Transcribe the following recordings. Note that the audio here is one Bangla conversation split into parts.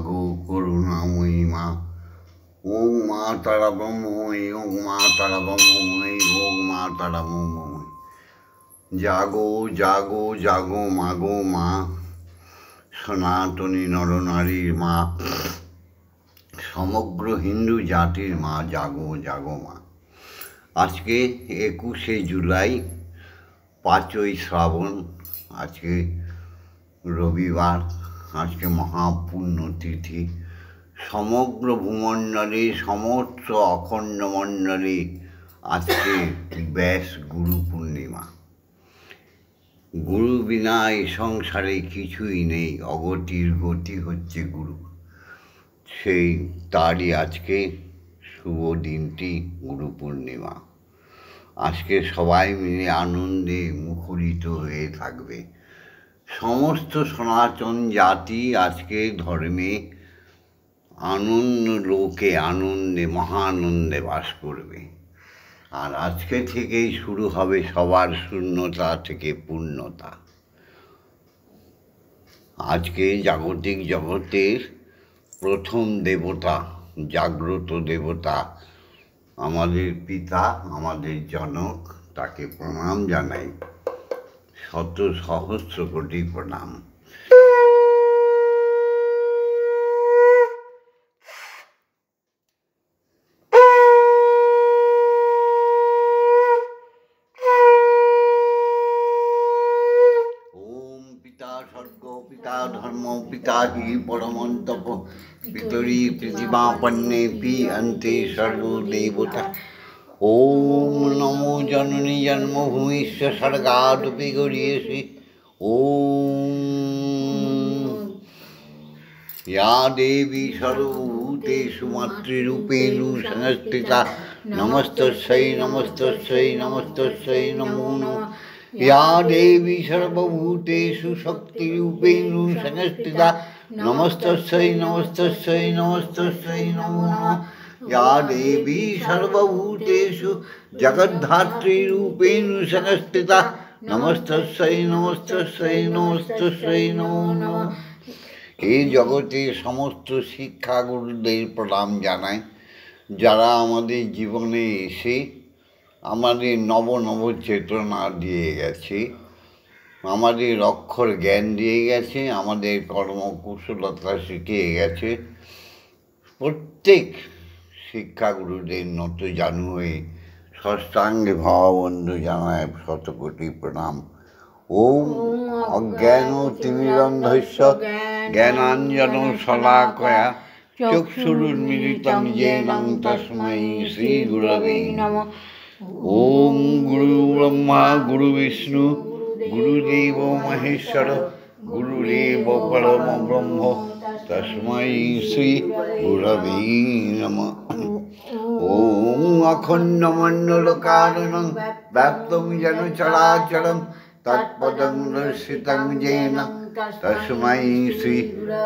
মাগো করুণাময়ী মা। ওং মা তারা ব্রহ্মময়ী, ওং মা তারা ব্রহ্মময়ী, ওং মা তারা ব্রহ্মময়ী। জাগো জাগো জাগো মাগো মা, সনাতনী নরনারীর মা, সমগ্র হিন্দু জাতির মা, জাগো জাগো মা। আজকে 21শে জুলাই, 5ই শ্রাবণ, আজকে রবিবার, আজকে মহাপুণ্যতিথি। সমগ্র ভূমণ্ডলে, সমস্ত অখণ্ড মণ্ডলে আজকে ব্যাস গুরু পূর্ণিমা। গুরু বিনা এই সংসারে কিছুই নেই, অগতির গতি হচ্ছে গুরু। সেই তারই আজকে শুভ দিনটি গুরু পূর্ণিমা। আজকে সবাই মিলে আনন্দে মুখরিত হয়ে থাকবে। সমস্ত সনাতন জাতি আজকে ধর্মে আনন্দ লোকে আনন্দে মহানন্দে বাস করবে। আর আজকে থেকেই শুরু হবে সবার শূন্যতা থেকে পূর্ণতা। আজকে জাগতিক জগতের প্রথম দেবতা, জাগ্রত দেবতা, আমাদের পিতা, আমাদের জনক, তাকে প্রণাম জানাই, শত সহস্র কোটি প্রণাম। স্বর্গ পিতা ধর্ম পিতা হি পরমন্তপ, পিতরি পৃথিবাপন্নে পি অন্তে সর্বদেবতা। ওম নমো জননী জন্মভূমিশ্চ স্বর্গাদপি গরীয়সি। ওম या देवी सर्वभूतेषु मातृरूपेण संस्थिता, नमस्तस्यै नमस्तस्यै नमस्तस्यै नमो नमः। या देवी सर्वभूतेषु शक्तिरूपेण संस्थिता, नमस्तस्यै नमस्तस्यै नमस्तस्यै नमो नमः। या देवी सर्वभूतेषु जगद्धात्रीरूपेण संस्थिता, नमस्तस्यै नमस्तस्यै नमस्तस्यै नमो नमः। এই জগতে সমস্ত শিক্ষা গুরুদের প্রণাম জানাই, যারা আমাদের জীবনে এসে আমাদের নব নব চেতনা দিয়ে গেছে, আমাদের অক্ষর জ্ঞান দিয়ে গেছে, আমাদের কর্মকুশলতা শিখিয়ে গেছে। প্রত্যেক শিক্ষাগুরুদের নত জানু হয়ে ষষ্ঠাঙ্গে ভাববন্ধু জানায় শতকোটি প্রণাম। ওম অজ্ঞানতিমিরন্ধস্য জ্ঞানাঞ্জন শলাকয়া চক্ষুরুন্মিলিतं येन তস্मै শ্রীগুরবে নমঃ। ওম গুরু ব্রহ্মা গুরু বিষ্ণু গুরুদেব মহেশ্বর গুরুদেব পরম ব্রহ্ম তস্मै শ্রী গুরবে নমঃ। ওম অখণ্ডমণ্ডলকারণং ব্যাপ্তং যেন চরাচরং তৎপদং দর্শিতং येन তস্मै শ্রী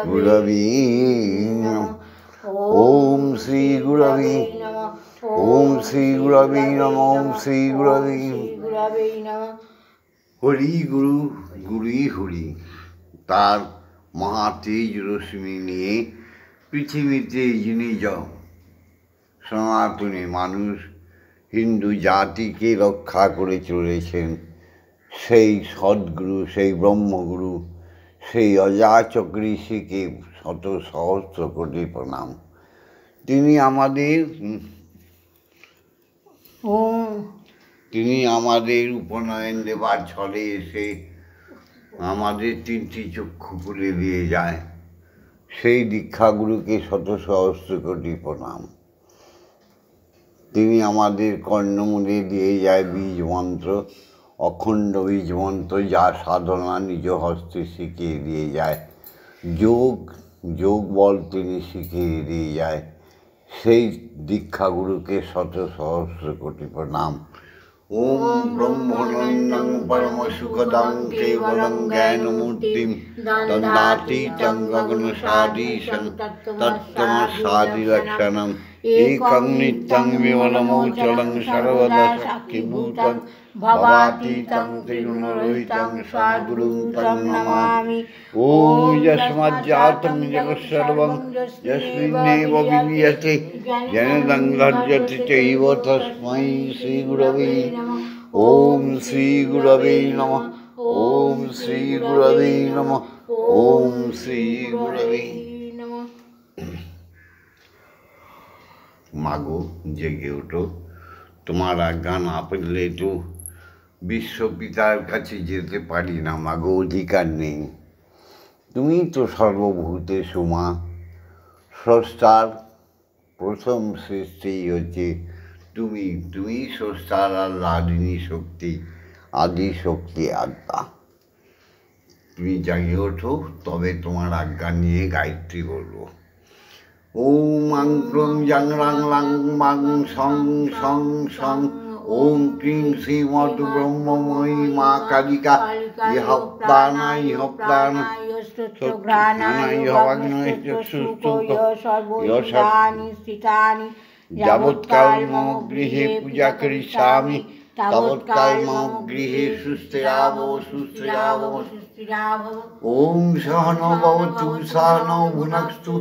গুরবে নমঃ। ওম শ্রী গুরবে নমঃ। ওম শ্রী গুরবে নমঃ। ওম শ্রী গুরবে নমঃ। হরি গুরু গুরুই হরি। তার মহাতেজ রশ্মি নিয়ে পৃথিবীতে যিনি সনাতনী মানুষ, হিন্দু জাতিকে রক্ষা করে চলেছেন, সেই সদ্গুরু, সেই ব্রহ্মগুরু, সেই অযাচক ঋষিকে শত সহস্র কোটি প্রণাম। তিনি আমাদের উপনয়ন দেবার ছলে এসে আমাদের 3টি চক্ষু খুলে দিয়ে যায়। সেই দীক্ষাগুরুকে শত সহস্র কোটি প্রণাম। তিনি আমাদের কর্ণমূলে দিয়ে যায় বীজ মন্ত্র, অখণ্ড বীজ মন্ত্র, যা সাধনা নিজ হস্তে শিখিয়ে দিয়ে যায়। যোগ বল তিনি শিখিয়ে দিয়ে যায়। সেই দীক্ষাগুরুকে শত সহস্র কোটি প্রণাম। ওম ব্রহ্মানন্দং পরম সুখদং কেবলং জ্ঞানমূর্তিম দন্দাতীতং গগনসাদীশং তত্ত্বমস্যাদিলক্ষণং एकं नित्यं विमलमोचलं सर्वदा साक्षिभूतं भवातीतं त्रिगुणरहितं सद्गुरुं तं नमामि। ॐ यस्माज्जातं जगत्सर्वं यस्मिन्नेव विलीयते जनितं लज्जति चैव तस्मै श्रीगुरवे नमः। ॐ श्रीगुरवे नमः। ॐ श्रीगुरवे नमः। ॐ श्रीगुरवे नमः। মাগো জেগে ওঠো, তোমার আজ্ঞা না পেলে তো বিশ্বপিতার কাছে যেতে পারি না মাগো, অধিকার নেই। তুমি তো সর্বভূতে সোমা, স্রষ্টার প্রথম সৃষ্টি হচ্ছে তুমি। তুমি স্রষ্টার আর লাডিনী শক্তি, আদি শক্তি আত্মা। তুমি জাগিয়ে ওঠো, তবে তোমার আজ্ঞা নিয়ে গায়ত্রী বলবো। ওম আং ক্রং জাং রাং লাং মাং সং সং সং। ওম ক্রিং শ্রীমৎ ব্রহ্মময়ী মা কালিকা ইহ প্রাণা ইহ প্রাণা যাবৎকাল মম গৃহে পূজা করিষ্যামি তাবৎকাল মম গৃহে সুস্থিরাব সুস্থিরাব সুস্থিরাব। ওম সহনৌ ভবতু সহনৌ ভুনক্তু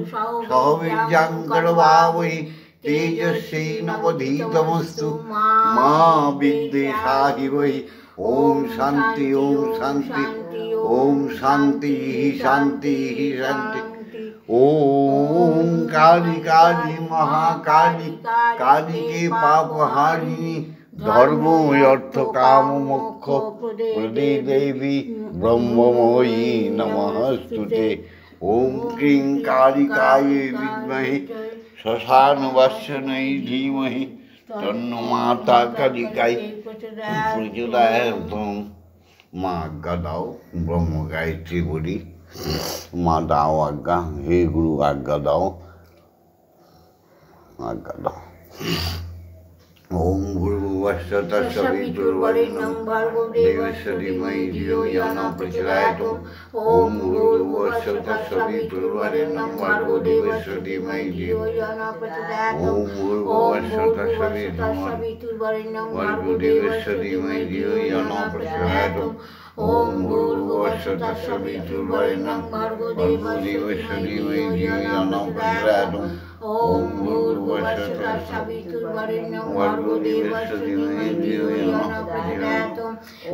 সহ বীর্যং করভাবহৈ তেজস্বিনাবধীতমস্তু মা বিদ্বিষাহিবৈ। ওম শান্তি ওম শান্তি ওম শান্তি শান্তি শান্তি। ওম কালী কালী মহাকালী কালীকে পাপহারিণী ধর্ম অর্থ কাম মোক্ষ প্রদে দেবী ব্রহ্মময়ী নমস্তুতে। ওম ক্রিং কালিকায়ে বিদ্মহে শ্মশানবাসিনী ধীমহি তন্নো মাতা কালিকায় প্রচোদয়াৎ। মা আজ্ঞা দাও, ব্রহ্ম গায়ত্রী বলি। মা দাও আজ্ঞা, হে গুরু আজ্ঞা দাও, আজ্ঞা দাও। ওম ভূর্ভুবস্য তস্সবিতুর্বরেণ্যং ভর্গো দেবস্য ধীমহি ধিয়ো ইয়ো নঃ প্রচোদয়াৎ। ওম ভূর্ভুবস্য তস্সবিতুর্বরেণ্যং ভর্গো দেবস্য ধীমহি ধিয়ো ইয়ো নঃ প্রচোদয়াৎ। ওম ভূর্ভুবস্য তস্সবিতুর্বরেণ্যং ভর্গো দেবস্য ধীমহি ধিয়ো ইয়ো নঃ প্রচোদয়াৎ। ওম ভূর্ভুবস্য তস্সবিতুর্বরেণ্যং ভর্গো দেবস্য ধীমহি ধিয়ো ইয়ো নঃ প্রচোদয়াৎ। ওম ভূর্ভুবস্য তস্সবিতুর্বরেণ্যং ভর্গো দেবস্য ধীমহি ধিয়ো ইয়ো নঃ প্রচোদয়াৎ।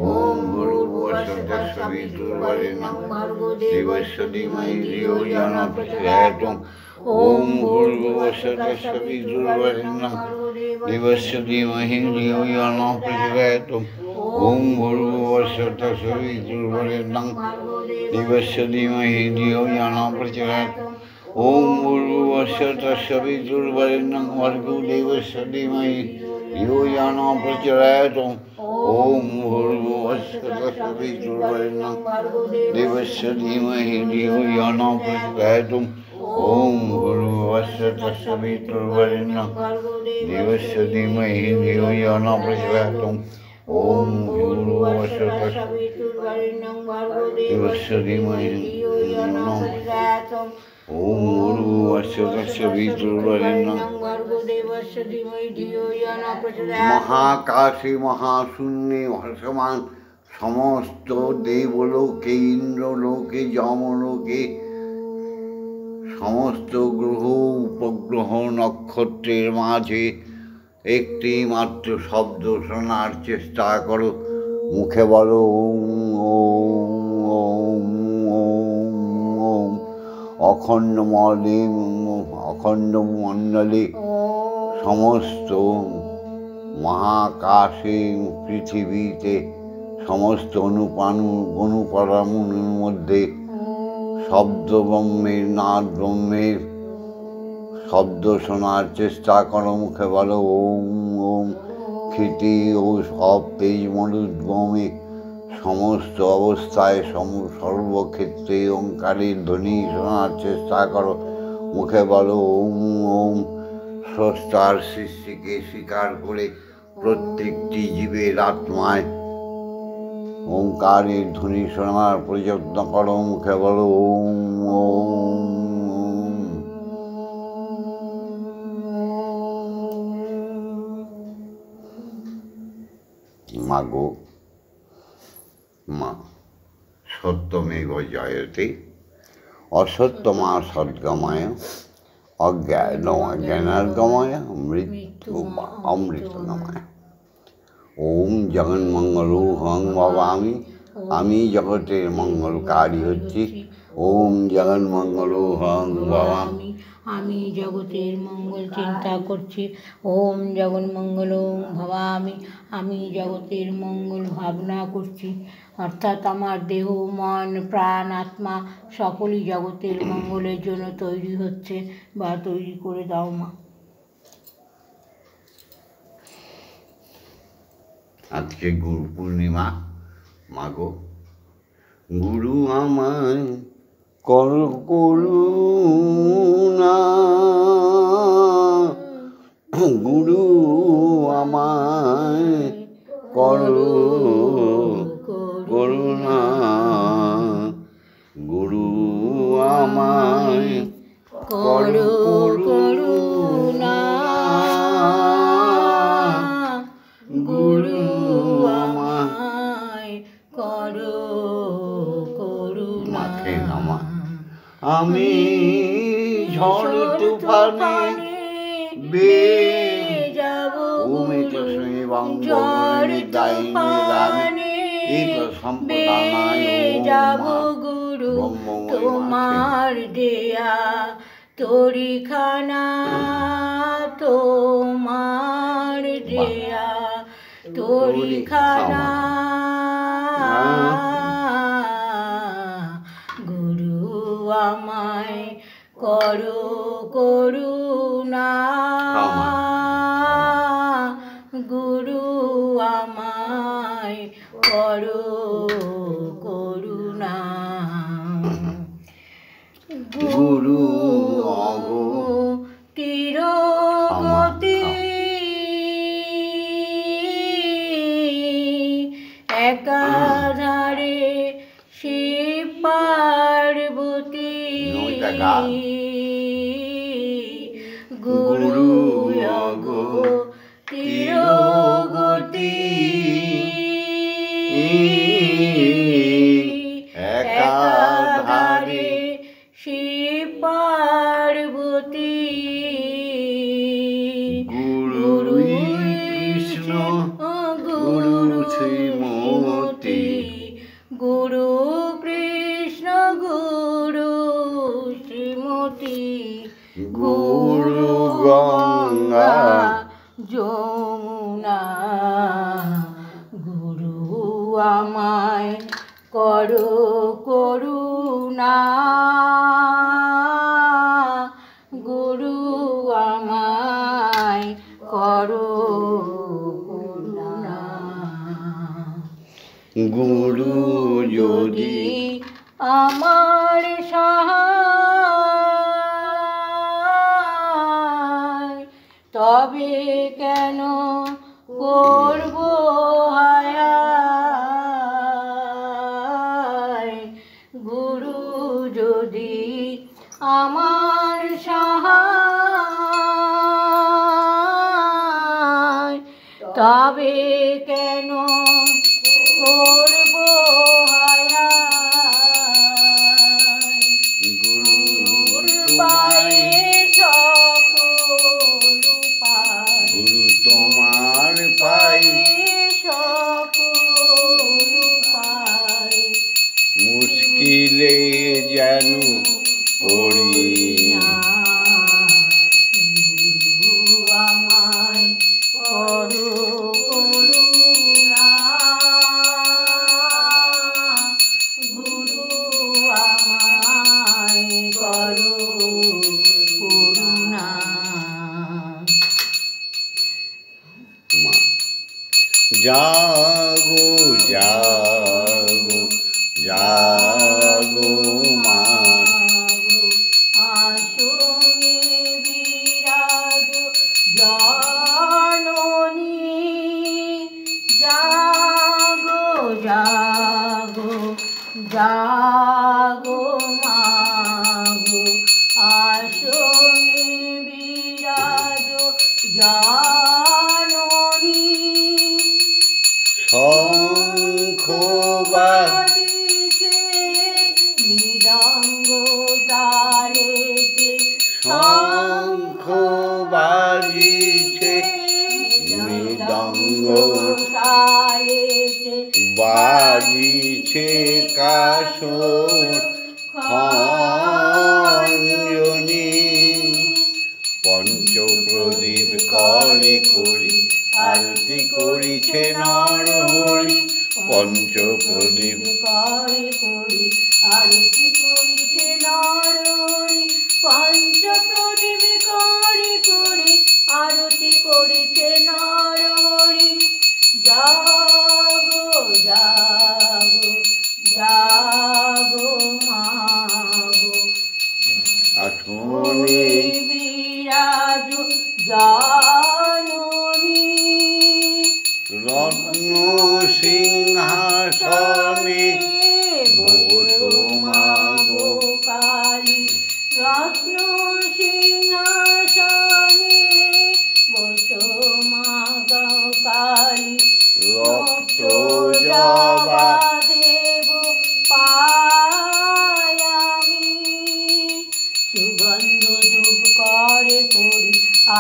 ওম ভূর্ভুবস্য তস্সবিতুর্বরেণ্যং ভর্গো দেবস্য ধীমহি ধিয়ো ইয়ো নঃ প্রচোদয়াৎ। ওম ভূর্ভুবস্য তস্সবিতুর্বরেণ্যং দেবস্য ধীমহি ধিয়ো ইয়ো নঃ প্রচোদয়াৎ। ওম ভূর্ভুবস্য তস্সবিতুর্বরেণ্যং দেবস্য ধীমহি ধিয়ো ইয়ো নঃ প্রচোদয়াৎ। ওম ভূর্ভুবস্য তস্সবিতুর্বরেণ্যং ভর্গো দেবস্য ধীমহি ধিয়ো ইয়ো নঃ প্রচোদয়াৎ। ওম ভূর্ভুবস্য তস্সবিতুর্বরেণ্যং দেবস্য ধীমহি ধিয়ো ইয়ো নঃ প্রচোদয়াৎ। ওম ভূর্ভুবস্য তস্সবিতুর্বরেণ্যং দেবস্য ধীমহি ধিয়ো ইয়ো নঃ প্রচোদয়াৎ। ওম ভূর্ভুবস্য তস্সবিতুর্বরেণ্যং দেবস্য ধীমহি ধিয়ো ইয়ো নঃ প্রচোদয়াৎ। ওম ভূর্ভুবস্য তস্সবিতুর্বরেণ্যং দেবস্য ধীমহি ধিয়ো ইয়ো নঃ প্রচোদয়াৎ। মহাকাশে মহাশূন্যে ভাসমান সমস্ত দেবলোকে ইন্দ্রলোকে যমলোকে সমস্ত গ্রহ উপগ্রহ নক্ষত্রের মাঝে একটি মাত্র শব্দ শোনার চেষ্টা করো। মুখে বলো ওম ওম ওম ওম ওম। অখণ্ড মণ্ডলে সমস্ত মহাকাশে পৃথিবীতে সমস্ত অনুপরমাণুর মধ্যে শব্দ ব্রহ্মের নাদ ব্রহ্মের শব্দ শোনার চেষ্টা করো। মুখে বলো ওম ওম। ক্ষিতি ও সব তেজ মরুদ্গমে সমস্ত অবস্থায় সর্বক্ষেত্রে ওঙ্কারের ধ্বনি শোনার চেষ্টা করো। মুখে বলো ওম ওম। স্রষ্টার সৃষ্টিকে স্বীকার করে প্রত্যেকটি জীবের আত্মায় ওঙ্কারের ধ্বনি শোনার প্রযত্ন করো। মুখে বলো ওম ওম। মাগো মা সত্যমেব জয়তে অসত্যমা সদ্গময় অজ্ঞানার্গময় মৃত্যু অমৃতগময়। ওম জগন্মঙ্গলো হং ভবামি, আমি জগতের মঙ্গলকারী হচ্ছি। ওম জগন্মঙ্গলো হং ভবামি, আমি জগতের মঙ্গল চিন্তা করছি। ওম জগন্মঙ্গল ভবামি, আমি জগতের মঙ্গল ভাবনা করছি। অর্থাৎ আমার দেহ, মন, প্রাণ, আত্মা সকলই জগতের মঙ্গলের জন্য তৈরি হচ্ছে বা তৈরি করে দাও মা। আজকে গুরু পূর্ণিমা। মাগো গুরু আমায় কর করুণা, গুরু আমায় কর করুণা, গুরু আমায় কর করুণা, গুরু আমায় কর করুণা। আমি ঝড় তুফানে বেয়ে যাব, ঝড় তুফানে বেয়ে যাব গুরু তোমার দেয়া তরিখানা, তোমার দেয়া তরিখানা। গুরু আমায় করো করুণা, গুরু আমায় করো করুণা। গুরু তীরগতি একাধারে শিব পার্বতী, গুরু তীরগতি একাধারে শিব পার্বতী, গুরু কৃষ্ণ গুরু শ্রীমতী, গুরু কৃষ্ণ গুরু শ্রীমতী, গুরু গঙ্গা যমুনা। গুরু আমায় করো করুণা, গুরু আমায় করো করুণা। গুরু যদি আমার সহায়, তবে কেন করব হায়। গুরু যদি আমার সহায়, তবে কেন করব হায়। গুরুর পায়ে সকল পায়, গুরু তোমার পায়ে সকল পায়, মুশকিলে যেন পড়ি না। গুরু আমায় করো করুণা, গুরু আমায় করো করুণা। মা জাগো জাগো জাগো মা, আসনে বিরাজ জননী, জাগো জাগো জাগো মাগো, আসনে বিরাজ জননী। শঙ্খ বাজিছে মৃদঙ্গ তালেতে বাজিছে কাসর খঞ্জনি পঞ্চপ্রদীপ করি করি আরতি করিছে নরহরি পঞ্চপ্রদীপ করি করি আরতি করিছে নরহরি পঞ্চপ্রদীপ করি করি আরতি করিছে নরহরি জাগো জাগো জাগো মাগো আসনে বিরাজ জাননী রত্ন সিংহাসনে বসো মাগো কালী রত্ন সিংহাসনে বসো মাগো কালী রক্ত জবা দেব পায়ামি সুগন্ধ ধূপ করে করি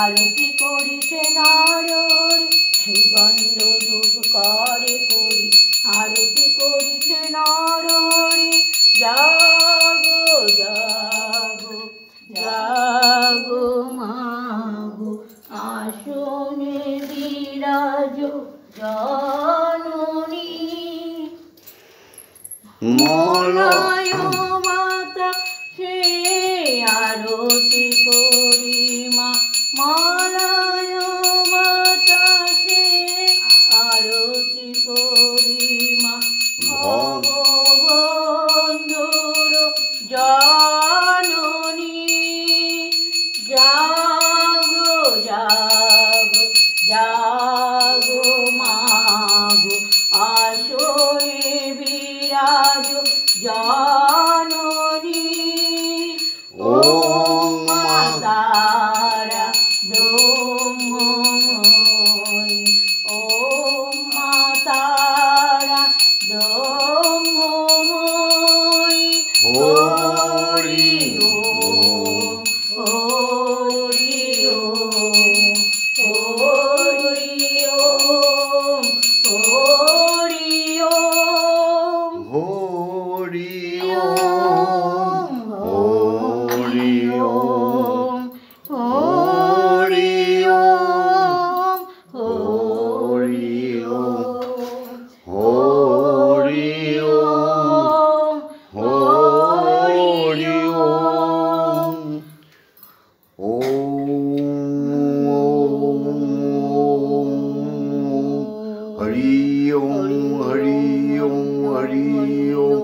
আরতি করিছে নরহরি সুগন্ধ ধূপ করে করি আরতি করিছে নরহরি জাগো জাগো জাগো মাগো আসনে বিরাজ জননী মলয় মাতা সে আরতি করি মা মলয় মাতা সে আরতি করি মা ভগবন্ধুর জননী জাগো জাগো জাগো মাগো আসরে বিরাজ জননী ওম মাতারা ব্রহ্মময়ী ওম মাতারা ব্রহ্মময়ী হরি ওম হরি ওম হরি ওম হরি ওম হরি ওম হরি ওম হরি ওম হরি ওম হরি ওম হরি ওম হরি ওম হরি ওম হরি ওম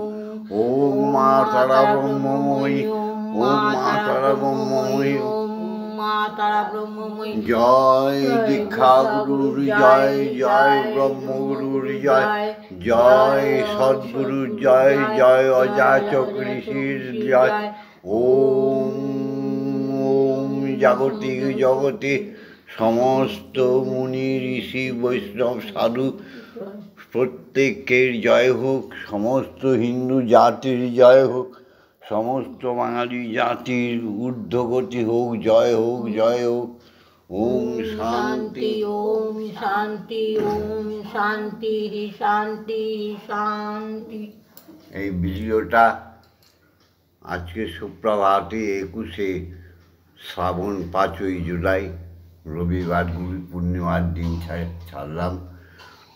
ওম মা তারা ব্রহ্মময়ী ওম মা তারা ব্রহ্মময়ী মা তারা ব্রহ্মময়ী জয় দীক্ষা গুরুর জয় জয় ব্রহ্মগুরুর জয় জয় সদ্গুরুর জয় জয় অযাচক ঋষির জয় ওম ওম জাগতিক জগতে সমস্ত মুনি ঋষি বৈষ্ণব সাধু প্রত্যেকের জয় হোক, সমস্ত হিন্দু জাতির জয় হোক, সমস্ত বাঙালি জাতির ঊর্ধ্বগতি হোক, জয় হোক, জয় হোক। ওম শান্তি। ওম শান্তি ওম শান্তি শান্তি শান্তি। এই ভিডিওটা আজকে সুপ্রভাতে 21শে শ্রাবণ 5ই জুলাই রবিবার গুরু পূর্ণিমার দিন ছাড়লাম।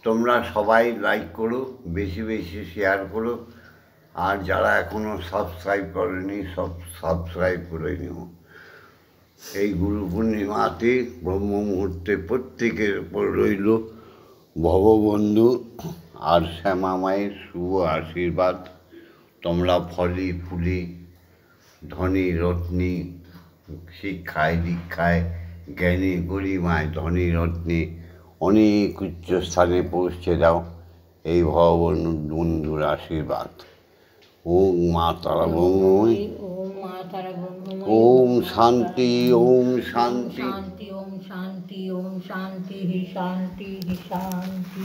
তোমরা সবাই লাইক করো, বেশি বেশি শেয়ার করো, আর যারা এখনও সাবস্ক্রাইব করেনি সাবস্ক্রাইব করে নিও। এই গুরু পূর্ণিমাতে ব্রহ্ম মুহূর্তে প্রত্যেকের ওপর রইল ভববন্ধু আর শ্যামা মায়ের শুভ আশীর্বাদ। তোমরা ফলে ফুলে ধনী রত্নী, শিক্ষায় দীক্ষায় জ্ঞানী গরিমায় ধনী রত্নে অনেক উচ্চ স্থানে পৌঁছে দাও, এই ভববন্ধুর আশীর্বাদ। ওম মা তারা ব্রহ্মময়ী। ওম শান্তি ওম শান্তি। শান্তি ওম শান্তি ওম শান্তি শান্তি শান্তি।